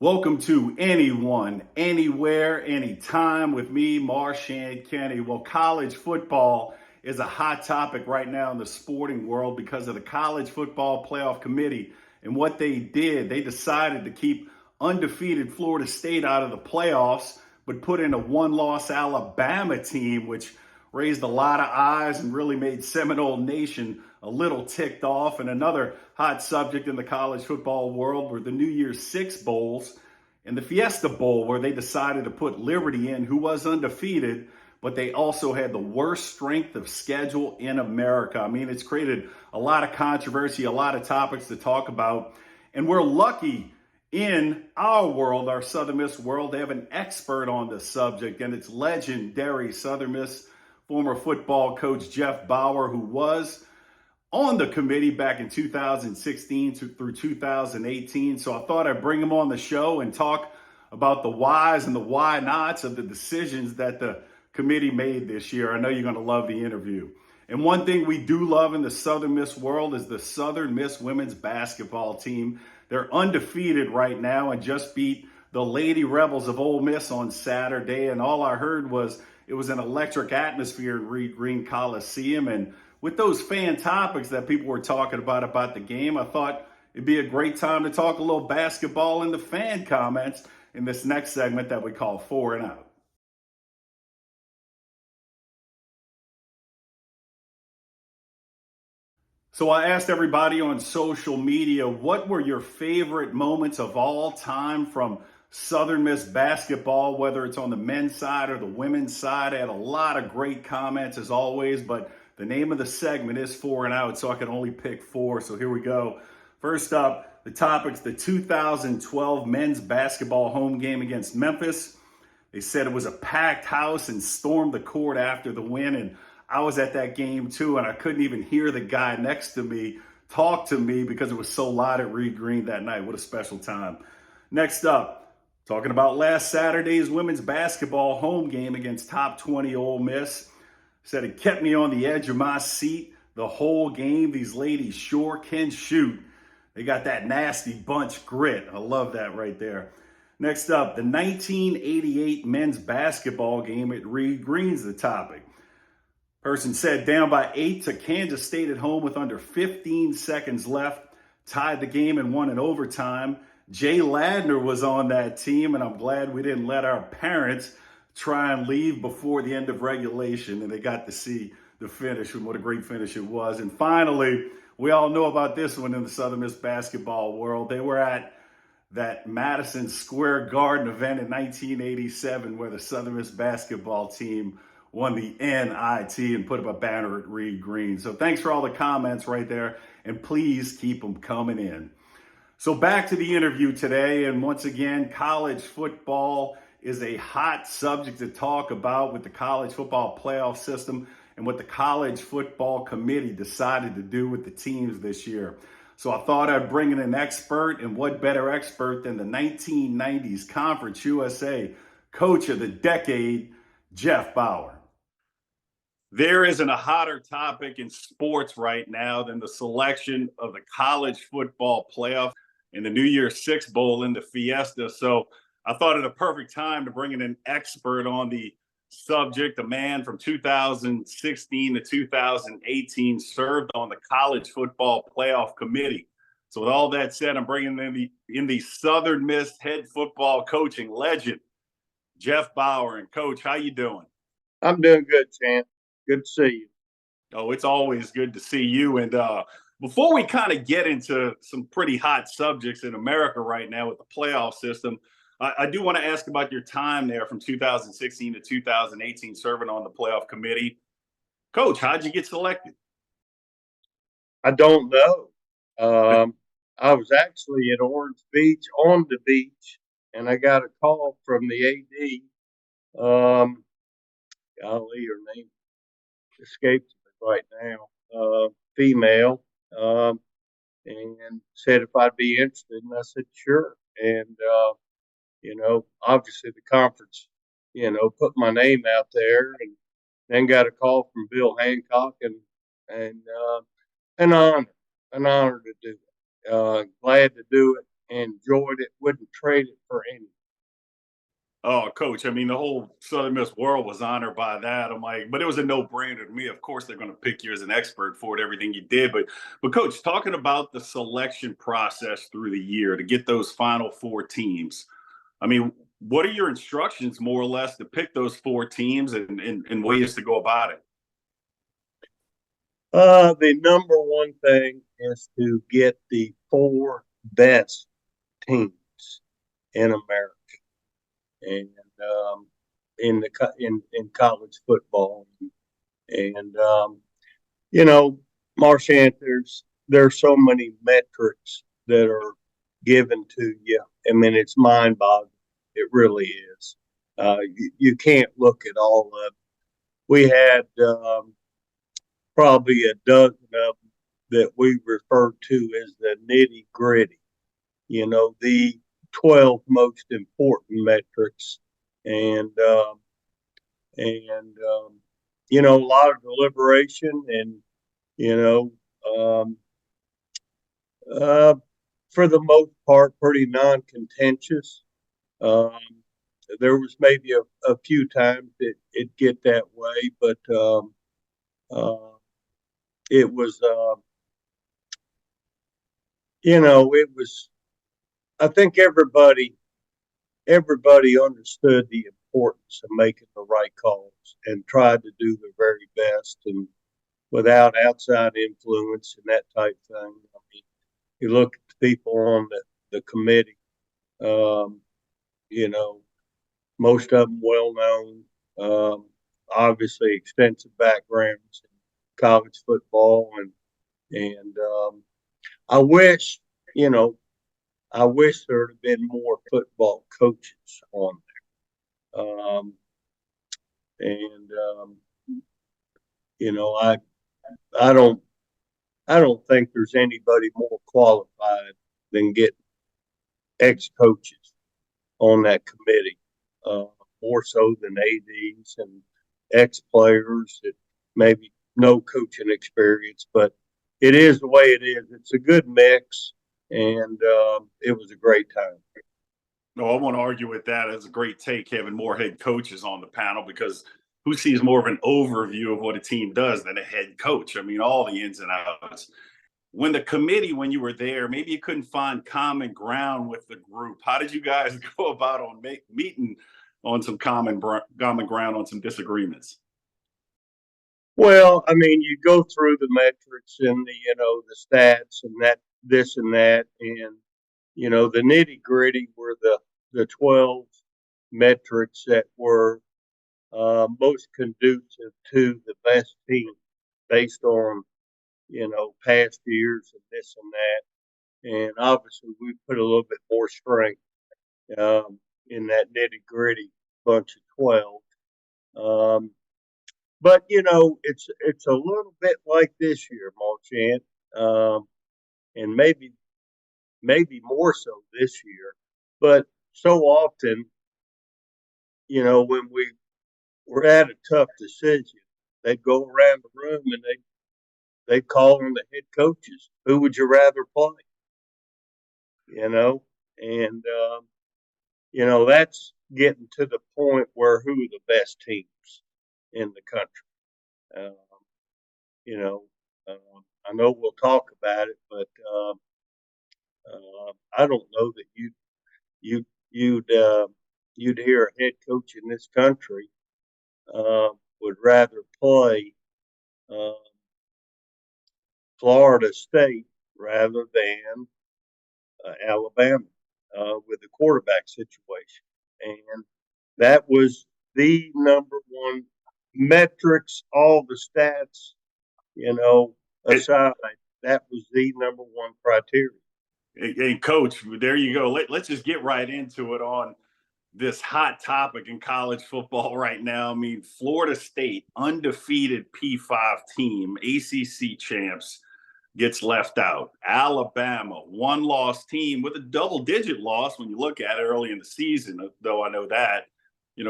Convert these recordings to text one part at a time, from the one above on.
Welcome to Anyone, Anywhere, Anytime with me, Marshan Kenny. Well, college football is a hot topic right now in the sporting world because of the College Football Playoff Committee and what they did. They decided to keep undefeated Florida State out of the playoffs, but put in a one-loss Alabama team, which raised a lot of eyes and really made Seminole Nation a little ticked off. And another hot subject in the college football world were the New Year's Six Bowls and the Fiesta Bowl, where they decided to put Liberty in, who was undefeated, but they also had the worst strength of schedule in America. I mean, it's created a lot of controversy, a lot of topics to talk about. And we're lucky in our world, our Southern Miss world, to have an expert on this subject, and it's legendary Southern Miss former football coach Jeff Bauer, who was on the committee back in 2016 through 2018. So I thought I'd bring him on the show and talk about the whys and the why nots of the decisions that the committee made this year. I know you're going to love the interview. And one thing we do love in the Southern Miss world is the Southern Miss women's basketball team. They're undefeated right now and just beat the Lady Rebels of Ole Miss on Saturday. And all I heard was it was an electric atmosphere in Reed Green Coliseum. And with those fan topics that people were talking about the game, I thought it'd be a great time to talk a little basketball in the fan comments in this next segment that we call Four and Out. So I asked everybody on social media, what were your favorite moments of all time from Southern Miss basketball, whether it's on the men's side or the women's side? I had a lot of great comments as always, but the name of the segment is Four and Out, so I can only pick four. So here we go. First up, the topic's the 2012 men's basketball home game against Memphis. They said it was a packed house and stormed the court after the win. And I was at that game too, and I couldn't even hear the guy next to me talk to me because it was so loud at Reed Green that night. What a special time. Next up, talking about last Saturday's women's basketball home game against top 20 Ole Miss. Said it kept me on the edge of my seat the whole game. These ladies sure can shoot. They got that nasty bunch grit. I love that right there. Next up, the 1988 men's basketball game at Reed Green's the topic. Person said down by 8 to Kansas State at home with under 15 seconds left. Tied the game and won in overtime. Jay Ladner was on that team, and I'm glad we didn't let our parents try and leave before the end of regulation, and they got to see the finish and what a great finish it was. And finally, we all know about this one in the Southern Miss basketball world. They were at that Madison Square Garden event in 1987 where the Southern Miss basketball team won the NIT and put up a banner at Reed Green. So thanks for all the comments right there, and please keep them coming in. So back to the interview today, and once again, college football is a hot subject to talk about with the College Football Playoff System and what the College Football Committee decided to do with the teams this year. So I thought I'd bring in an expert, and what better expert than the 1990s Conference USA Coach of the Decade, Jeff Bauer. There isn't a hotter topic in sports right now than the selection of the College Football Playoff and the New Year's Six Bowl in the Fiesta. So I thought it a perfect time to bring in an expert on the subject, a man from 2016 to 2018 served on the College Football Playoff Committee. So with all that said, I'm bringing in the Southern Miss head football coaching legend, Jeff Bauer. And Coach, how you doing? I'm doing good, champ. Good to see you. Oh, it's always good to see you. And before we kind of get into some pretty hot subjects in America right now with the playoff system, I do want to ask about your time there from 2016 to 2018 serving on the playoff committee. Coach, how'd you get selected? I don't know. I was actually at Orange Beach on the beach, and I got a call from the AD. Golly, her name escapes me right now. Female, and said if I'd be interested, and I said sure. And obviously the conference, put my name out there, and then got a call from Bill Hancock, and an honor to do it. Glad to do it. enjoyed it, wouldn't trade it for any. Oh, coach, I mean, the whole Southern Miss world was honored by that. I'm like, but it was a no-brainer to me. Of course, they're going to pick you as an expert for it, everything you did. But coach, talking about the selection process through the year to get those final four teams, I mean, what are your instructions more or less to pick those four teams and ways to go about it? The number one thing is to get the four best teams in America and in college football. And you know, Marchant, there's so many metrics that are given to you. I mean, it's mind-boggling. It really is. You can't look at all of it. We had probably a dozen of them that we refer to as the nitty-gritty. You know, the 12 most important metrics, and and you know, a lot of deliberation, and you know, um, uh, for the most part, pretty non-contentious. Um, there was maybe a few times that it get that way, but uh, it was, you know, it was. I think everybody understood the importance of making the right calls and tried to do their very best, and without outside influence and that type thing. I mean, you look at the people on the committee. Um, you know, most of them well known, obviously extensive backgrounds in college football, and I wish, you know, I wish there had been more football coaches on there. And you know, I don't I don't think there's anybody more qualified than get ex coaches on that committee, uh, more so than ADs and ex players that maybe no coaching experience, but it is the way it is. It's a good mix, and it was a great time. No, I want to argue with that. It's a great take having more head coaches on the panel because who sees more of an overview of what a team does than a head coach? I mean, all the ins and outs. When the committee, when you were there, maybe you couldn't find common ground with the group. How did you guys go about on meeting on some common ground on some disagreements? Well, I mean, you go through the metrics and the the stats and that this and that, and the nitty gritty were the 12 metrics that were most conducive to the best team based on past years and this and that. And obviously, we put a little bit more strength in that nitty gritty bunch of 12. Um, but it's a little bit like this year, Marchant, and maybe more so this year. But so often, when we were at a tough decision, they'd go around the room and they'd call on the head coaches. Who would you rather play? You know, and that's getting to the point where who are the best teams in the country. Um, you know, I know we'll talk about it, but I don't know that you you'd hear a head coach in this country would rather play uh, Florida State rather than Alabama with the quarterback situation, and that was the number one metrics, all the stats, aside. That was the number one criteria. And coach, there you go. Let's just get right into it on this hot topic in college football right now. I mean, Florida State, undefeated P5 team, ACC champs, gets left out. Alabama, one loss team with a double digit loss when you look at it early in the season, though I know that,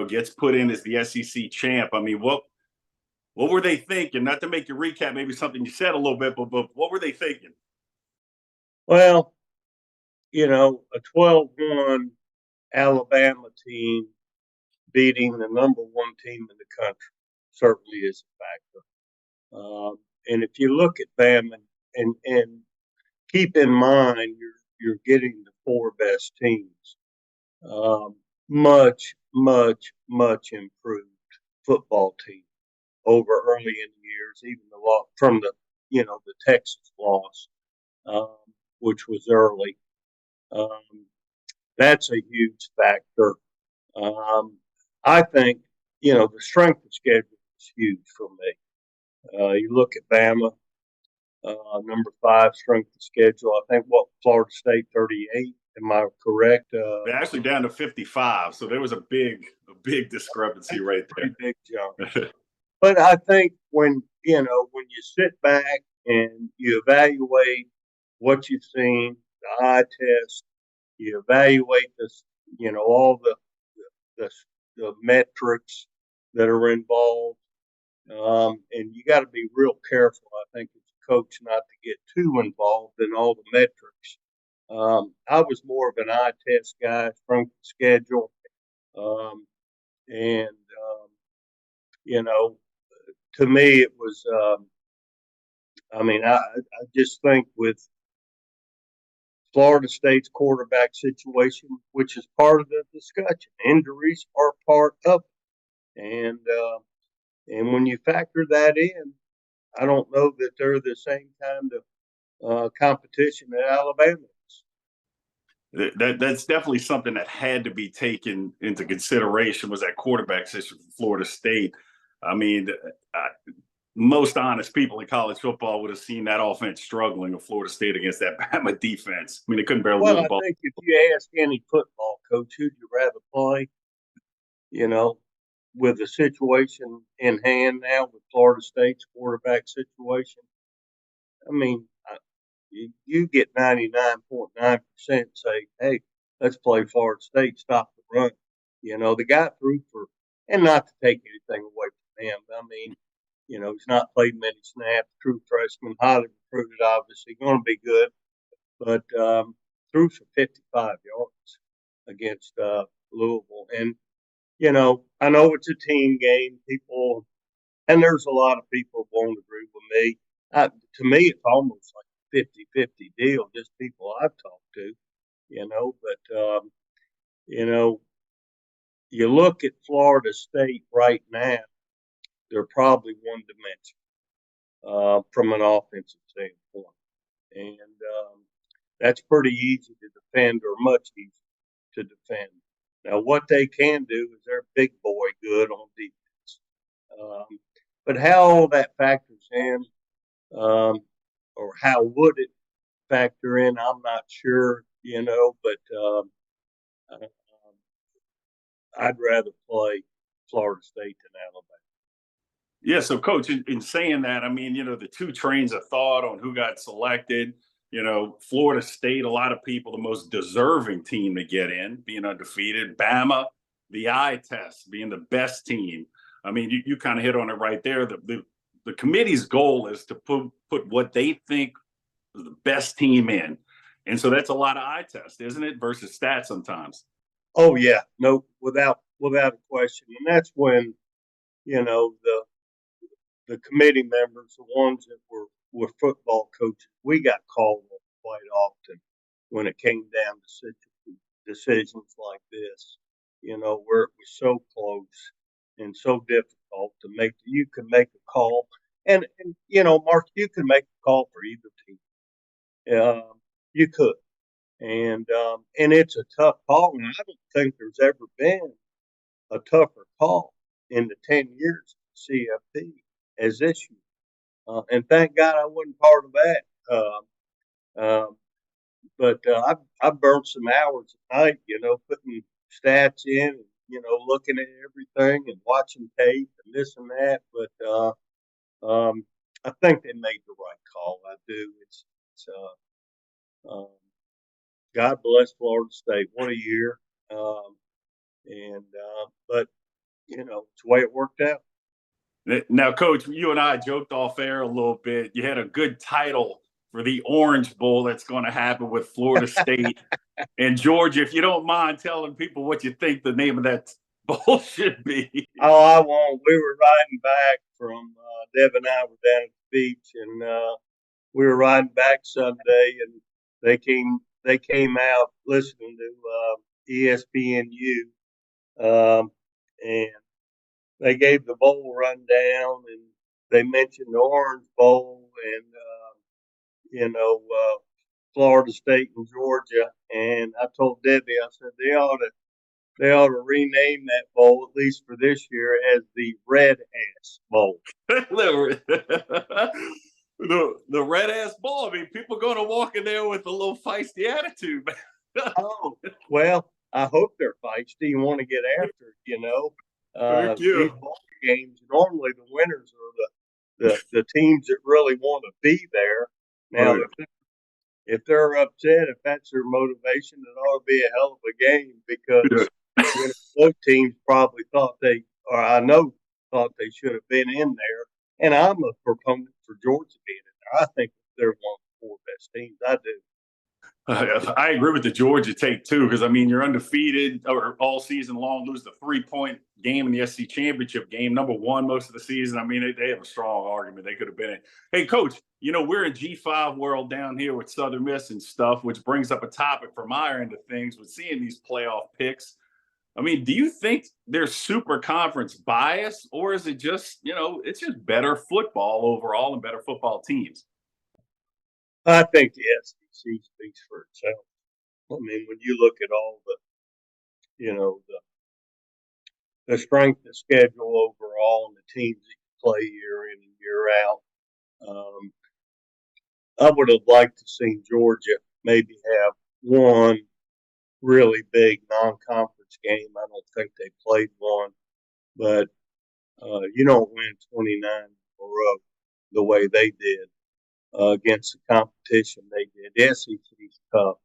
gets put in as the SEC champ. I mean, what were they thinking? Not to make you recap maybe something you said a little bit, but what were they thinking? Well, a 12-1 Alabama team beating the number one team in the country certainly is a factor. And if you look at them and keep in mind you're getting the four best teams, much, much, much improved football team over early in the years, even the loss from the Texas loss, um, which was early. Um, that's a huge factor. Um, I think the strength of schedule is huge for me. You look at Bama, number 5 strength of schedule. I think Florida State 38. Am I correct? They're actually down to 55, so there was a big discrepancy That's right a pretty big jump. there. But I think when you sit back and you evaluate what you've seen, the eye test, you evaluate this, all the, the metrics that are involved, and you got to be real careful, I think, as a coach, not to get too involved in all the metrics. I was more of an eye test guy, strength of schedule, um, and you know, to me, it was. I just think with Florida State's quarterback situation, which is part of the discussion, injuries are part of it, and when you factor that in, I don't know that they're the same kind of competition that Alabama is. That's definitely something that had to be taken into consideration was that quarterback situation for Florida State. I mean, most honest people in college football would have seen that offense struggling of Florida State against that Bama defense. I mean, they couldn't barely move Well, the I ball. think if you ask any football coach who'd you rather play, you know, with the situation in hand now with Florida State's quarterback situation, I mean, you get 99.9% say, hey, let's play Florida State, stop the run. The guy threw for, and not to take anything away from him. I mean, he's not played many snaps, true freshman, highly recruited, obviously, going to be good, but threw for 55 yards against Louisville. And, I know it's a team game. And there's a lot of people who won't agree with me. To me, it's almost like a 50-50 deal, just people I've talked to, but, you know, you look at Florida State right now, they're probably one dimension from an offensive standpoint. And that's pretty easy to defend, or much easier to defend. Now, what they can do is they're big boy good on defense. But how all that factors in, or how would it factor in, I'm not sure, but I'd rather play Florida State than Alabama. Yeah, so coach, in saying that, I mean, the two trains of thought on who got selected, Florida State, a lot of people, the most deserving team to get in, being undefeated. Bama, the eye test, being the best team. I mean, you kind of hit on it right there. The committee's goal is to put what they think is the best team in. And so that's a lot of eye test, isn't it? Versus stats sometimes. Oh yeah, no, without a question. And that's when, the committee members, the ones that were football coaches, we got called on quite often when it came down to decisions like this, where it was so close and so difficult to make. You can make a call, and Mark, you can make a call for either team. You could, and it's a tough call, and I don't think there's ever been a tougher call in the 10 years of CFP as this year. And thank God I wasn't part of that. But I've burned some hours at night, putting stats in, and, looking at everything and watching tape and this and that. But I think they made the right call. I do. Um, God bless Florida State. What a year. But it's the way it worked out. Now, coach, you and I joked off air a little bit. You had a good title for the Orange Bowl that's going to happen with Florida State and Georgia. If you don't mind telling people what you think the name of that bowl should be. Oh, I won't. We were riding back from Deb and I were down at the beach, and we were riding back Sunday, and they came out listening to ESPNU, and they gave the bowl rundown, and they mentioned the Orange Bowl and Florida State and Georgia. And I told Debbie, I said they ought to rename that bowl, at least for this year, as the Red Ass Bowl. the red ass ball. I mean, people going to walk in there with a little feisty attitude. Oh, well, I hope they're feisty. You want to get after it, Thank you. These ball games, normally the winners are the teams that really want to be there. Now, Right. if they're upset, if that's their motivation, it ought to be a hell of a game because both teams probably thought they should have been in there. And I'm a proponent for Georgia being in there. I think they're one of the four best teams. I do. I agree with the Georgia take too, because I mean you're undefeated or all season long, lose the 3-point game in the SC championship game, number one most of the season. I mean they have a strong argument they could have been in. Hey, Coach, we're in G5 world down here with Southern Miss and stuff, which brings up a topic from my end of things with seeing these playoff picks. I mean, do you think there's super conference bias, or is it just it's just better football overall and better football teams? I think the SEC speaks for itself. I mean, when you look at all the strength of schedule overall and the teams that you play year in and year out, I would have liked to see Georgia maybe have one really big non-conference game. I don't think they played one, but you don't win 29 in a row the way they did against the competition they did. The SEC's tough,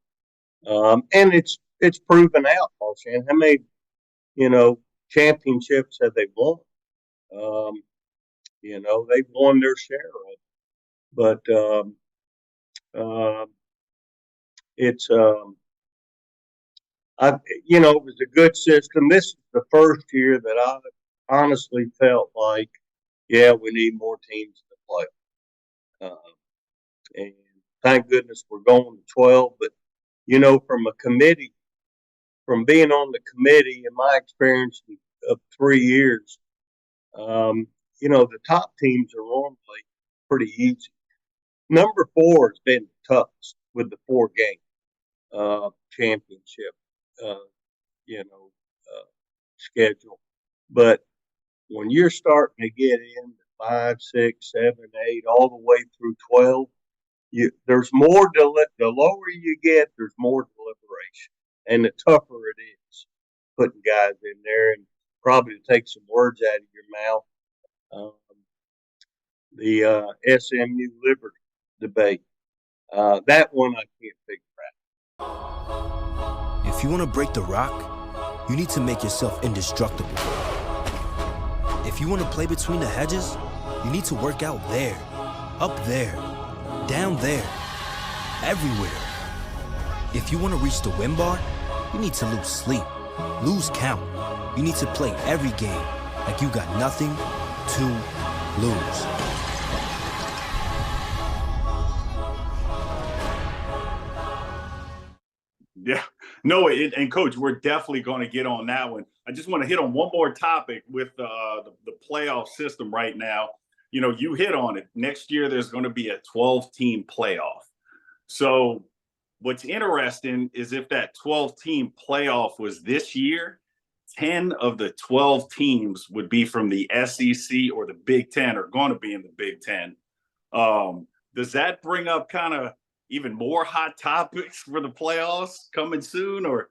and it's proven out. Marshan, how many championships have they won? They've won their share of it, but it's it was a good system. This is the first year that I honestly felt like, yeah, we need more teams to play. And thank goodness we're going to 12. But, from being on the committee, in my experience of 3 years, the top teams are normally pretty easy. Number 4 has been the toughest with the 4-game championship, schedule. But when you're starting to get into 5, 6, 7, 8, all the way through 12, there's more. The lower you get, there's more deliberation, and the tougher it is putting guys in there, and probably to take some words out of your mouth. The SMU Liberty debate, that one I can't figure out. If you want to break the rock, you need to make yourself indestructible. If you want to play between the hedges, you need to work out there, up there, down there, everywhere. If you want to reach the win bar, you need to lose sleep, lose count. You need to play every game like you got nothing to lose. Yeah, no, and Coach, we're definitely going to get on that one. I just want to hit on one more topic with the playoff system right now. You hit on it. Next year, there's going to be a 12-team playoff. So what's interesting is if that 12-team playoff was this year, 10 of the 12 teams would be from the SEC or the Big Ten, or going to be in the Big Ten. Does that bring up kind of even more hot topics for the playoffs coming soon? Or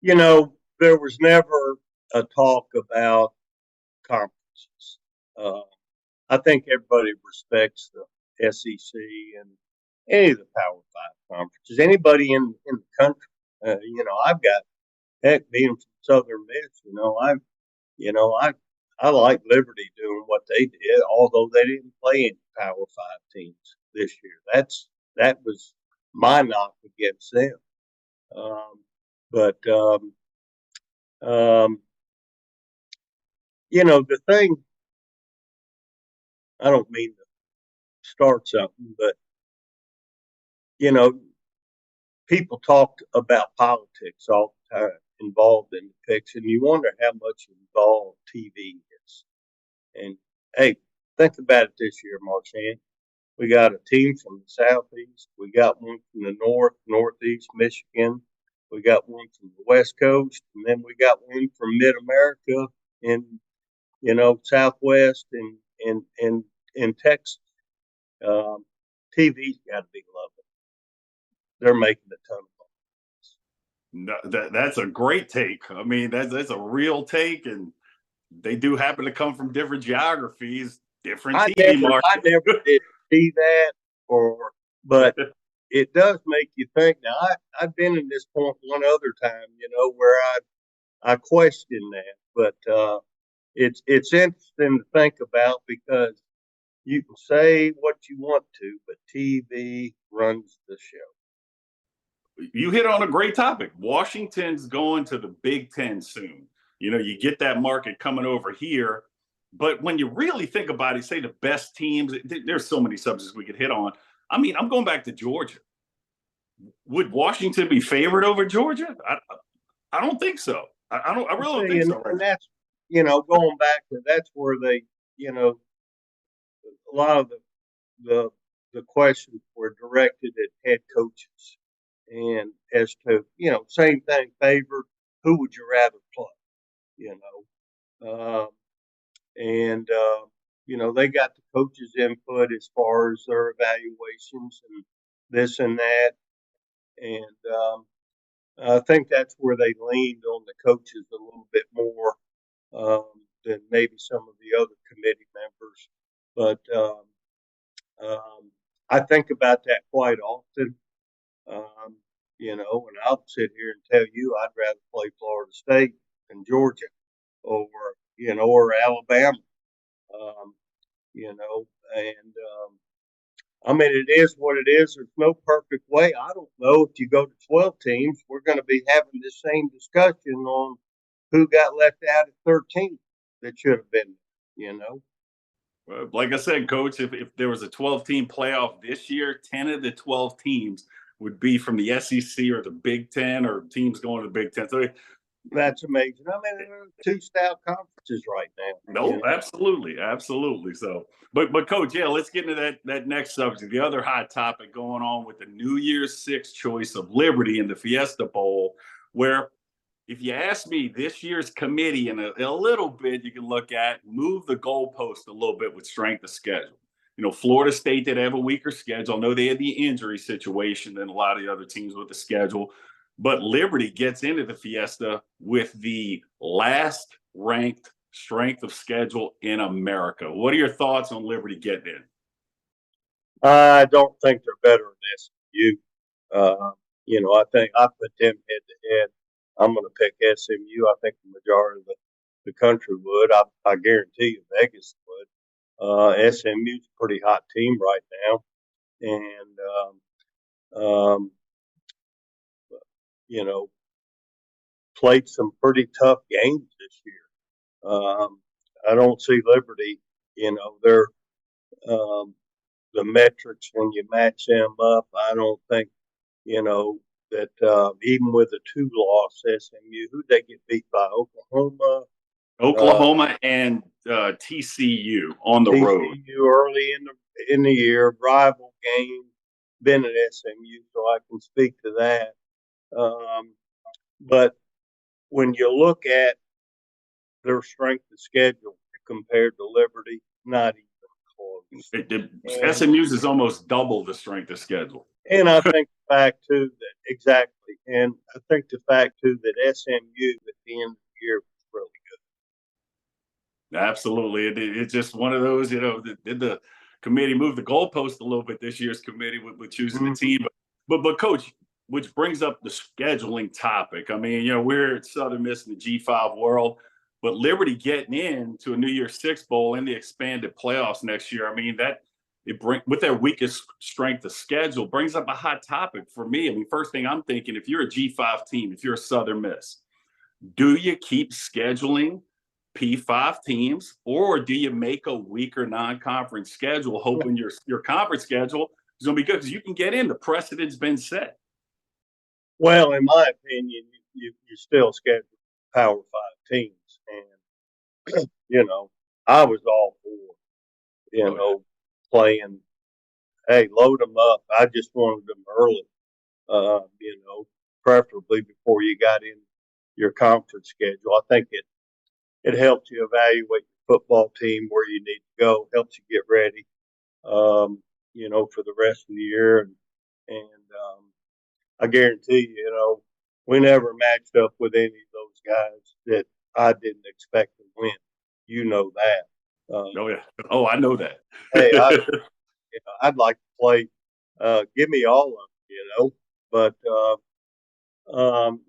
there was never a talk about conferences. I think everybody respects the SEC and any of the Power 5 conferences. Anybody in the country, I've got, heck, being from Southern Miss, I like Liberty doing what they did, although they didn't play any Power 5 teams this year. that was my knock against them. But the thing, I don't mean to start something, but you know, people talk about politics all the time involved in the picks, and you wonder how much involved TV is. And hey, think about it this year, Marchand. We got a team from the Southeast. We got one from the Northeast, Michigan. We got one from the West Coast, and then we got one from Mid-America in, Southwest and Texas. TV's got to be lovely. They're making a ton of No, that's a great take. I mean, that's a real take, and they do happen to come from different geographies, different TV markets. I never did see that, but it does make you think. Now, I've been in this point one other time, where I question that, but it's interesting to think about because you can say what you want to, but TV runs the show. You hit on a great topic. Washington's going to the Big Ten soon. You get that market coming over here. But when you really think about it, say the best teams, there's so many subjects we could hit on. I mean, I'm going back to Georgia. Would Washington be favored over Georgia? I don't think so. I really don't think so. And that's, going back to that's where they, a lot of the questions were directed at head coaches. And as to, same thing, favored, who would you rather play? They got the coaches' input as far as their evaluations and this and that. And I think that's where they leaned on the coaches a little bit more than maybe some of the other committee members. But I think about that quite often. And I'll sit here and tell you I'd rather play Florida State than Georgia or Alabama. I mean, it is what it is. There's no perfect way. I don't know if you go to 12 teams, we're going to be having the same discussion on who got left out at 13 that should have been, Well, like I said, Coach, if there was a 12-team playoff this year, 10 of the 12 teams would be from the SEC or the Big Ten or teams going to the Big Ten. So that's amazing. I mean, there are two stout conferences right now. No, absolutely. So, but Coach, yeah, let's get into that next subject. The other hot topic going on with the New Year's Six choice of Liberty in the Fiesta Bowl, where if you ask me, this year's committee in a little bit, you can look at move the goalpost a little bit with strength of schedule. Florida State did have a weaker schedule. I know they had the injury situation than a lot of the other teams with the schedule. But Liberty gets into the Fiesta with the last ranked strength of schedule in America. What are your thoughts on Liberty getting in? I don't think they're better than SMU. I think I put them head to head. I'm going to pick SMU. I think the majority of the country would. I guarantee you Vegas would. SMU's a pretty hot team right now. And, played some pretty tough games this year. I don't see Liberty, they're the metrics when you match them up. I don't think, that even with a 2-loss SMU, who'd they get beat by? Oklahoma and TCU on the road. TCU early in the year, rival game. Been at SMU, so I can speak to that. But when you look at their strength of schedule compared to Liberty, not even close. SMU's is almost double the strength of schedule. And I think the fact, too, that exactly. And I think the fact, too, that SMU at the end of the year was really good. Absolutely. It's just one of those, did the committee move the goalpost a little bit, this year's committee with choosing the team. But Coach, which brings up the scheduling topic. I mean, we're at Southern Miss in the G5 world, but Liberty getting into a New Year's Six Bowl in the expanded playoffs next year. I mean, with their weakest strength of schedule, brings up a hot topic for me. I mean, first thing I'm thinking, if you're a G5 team, if you're a Southern Miss, do you keep scheduling P5 teams, or do you make a weaker non-conference schedule, hoping your conference schedule is going to be good because you can get in? The precedent's been set. Well, in my opinion, you still schedule Power 5 teams, and I was all for playing. Hey, load them up. I just wanted them early. Preferably before you got in your conference schedule. I think it helps you evaluate your football team, where you need to go, helps you get ready, for the rest of the year. And I guarantee we never matched up with any of those guys that I didn't expect to win. You know that. Oh yeah. Oh, I know that. Hey, I'd like to play. Give me all of them, but.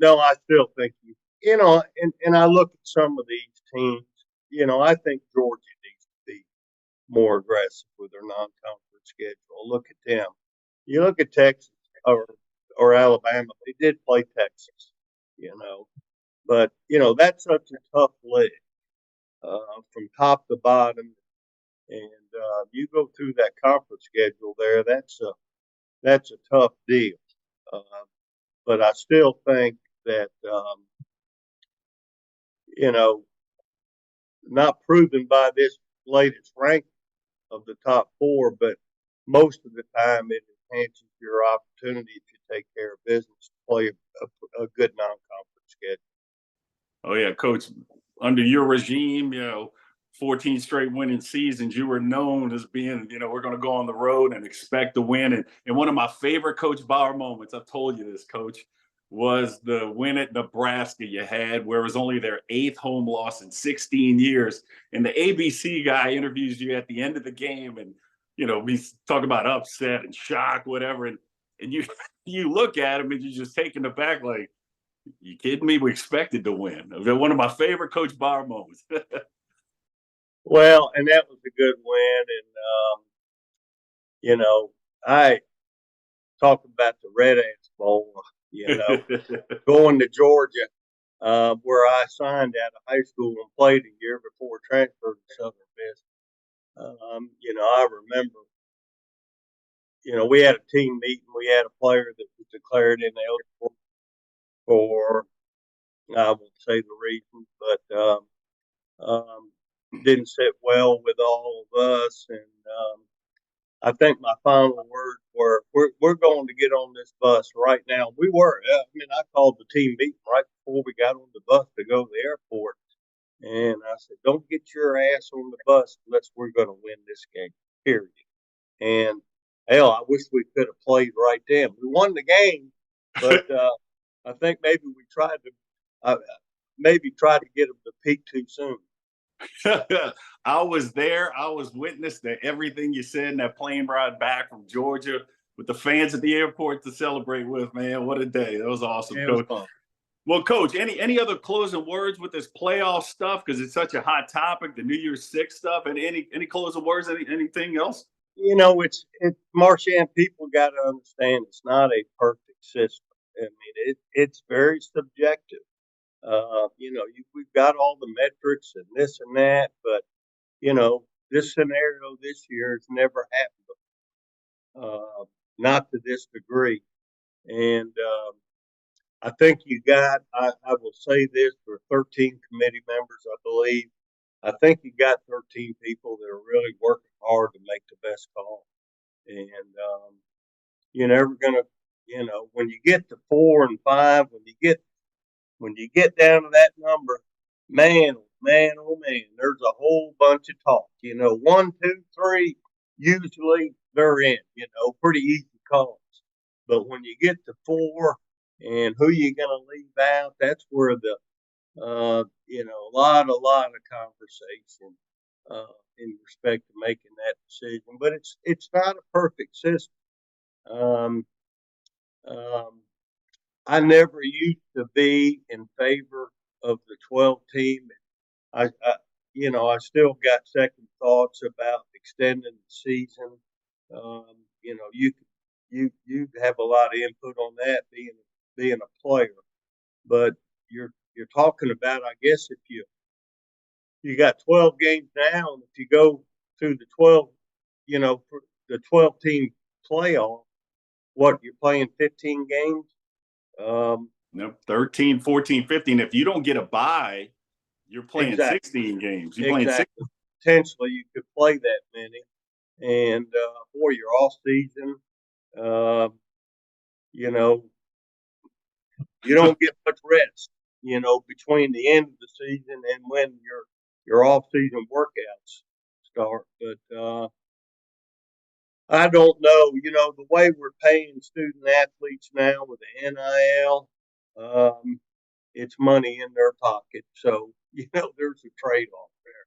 No, I still think and I look at some of these teams. I think Georgia needs to be more aggressive with their non-conference schedule. Look at them. You look at Texas or Alabama. They did play Texas, but that's such a tough league from top to bottom, and you go through that conference schedule there. That's a tough deal. Uh, but I still think that, not proven by this latest ranking of the top four, but most of the time it enhances your opportunity if you take care of business to play a good non-conference schedule. Oh yeah, Coach. Under your regime, 14 straight winning seasons, you were known as being, we're going to go on the road and expect to win. And one of my favorite Coach Bauer moments, I've told you this, Coach, was the win at Nebraska you had, where it was only their 8th home loss in 16 years. And the ABC guy interviews you at the end of the game, and we talk about upset and shock, whatever. And you you look at him and you're just taken aback, like, you kidding me? We expected to win. One of my favorite Coach Bauer moments. Well, and that was a good win. And, I talk about the Red Ass Bowl, going to Georgia, where I signed out of high school and played a year before transferred to Southern Miss. I remember, we had a team meeting. We had a player that was declared ineligible for, I won't say the reason, but didn't sit well with all of us. And I think my final words were, we're going to get on this bus right now. We were. I called the team meeting right before we got on the bus to go to the airport. And I said, don't get your ass on the bus unless we're going to win this game, period. And, hell, I wish we could have played right then. We won the game, but I think maybe we tried to get them to peak too soon. I was there. I was witness to everything you said in that plane ride back from Georgia with the fans at the airport to celebrate with. Man, what a day. That was awesome, Yeah, Coach. it was fun. Well, Coach, any other closing words with this playoff stuff? Because it's such a hot topic, the New Year's Six stuff. And any closing words, anything else? It's Marchand, people got to understand it's not a perfect system. It's very subjective. We've got all the metrics and this and that, but this scenario this year has never happened, not to this degree. And I think I will say this for 13 committee members, I believe. I think you got 13 people that are really working hard to make the best call. And you're never going to, when you get to 4 and 5, when you get down to that number, man, oh man, there's a whole bunch of talk. 1, 2, 3, usually they're in, pretty easy calls. But when you get to 4 and who you going to leave out, that's where the, a lot of conversation in respect to making that decision. But it's not a perfect system. I never used to be in favor of the 12 team. I still got second thoughts about extending the season. You have a lot of input on that being a player, but you're talking about, I guess, if you got 12 games now, and if you go to the 12, for the 12 team playoff, what you're playing 15 games. 13, 14, 15. If you don't get a bye, you're playing Exactly. 16 games. You're playing Exactly. Potentially, you could play that many, and for your off season, you know, you don't get much rest, between the end of the season and when your off season workouts start. But I don't know, the way we're paying student athletes now with the NIL, it's money in their pocket. So, there's a trade off there.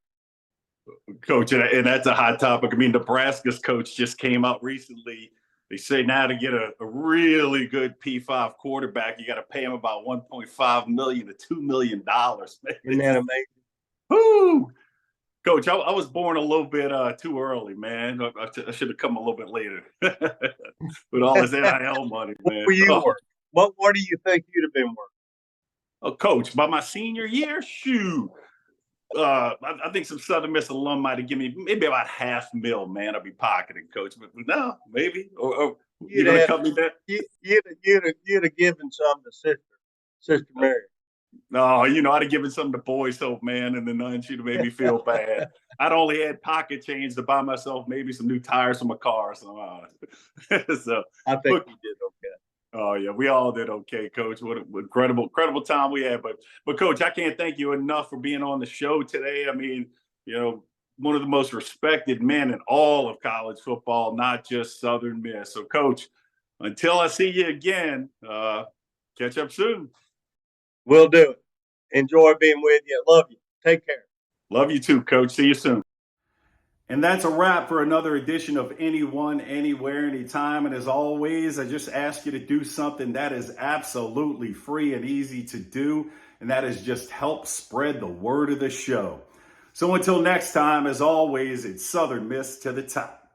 Coach, and that's a hot topic. I mean, Nebraska's coach just came out recently. They say now to get a really good P5 quarterback, you got to pay him about $1.5 million to $2 million. Isn't that amazing? Woo! Coach, I was born a little bit too early, man. I should have come a little bit later with all this NIL money, man. What were you worth? What do you think you'd have been worth? Oh, Coach, by my senior year, shoot. I think some Southern Miss alum might have given me maybe about $500,000, man. I'd be pocketing, Coach. But no, maybe. Or you're going to cut me that? You'd have given some to Sister Mary. No, I'd have given some to Boys Hope, man, and the nun, she'd have made me feel bad. I'd only had pocket change to buy myself maybe some new tires for my car. So I think you did okay. Oh yeah, we all did okay, Coach. What an incredible time we had. But Coach, I can't thank you enough for being on the show today. I mean, one of the most respected men in all of college football, not just Southern Miss. So, Coach, until I see you again, catch up soon. We'll do it. Enjoy being with you. Love you. Take care. Love you too, Coach. See you soon. And that's a wrap for another edition of Anyone, Anywhere, Anytime. And as always, I just ask you to do something that is absolutely free and easy to do, and that is just help spread the word of the show. So until next time, as always, it's Southern Miss to the top.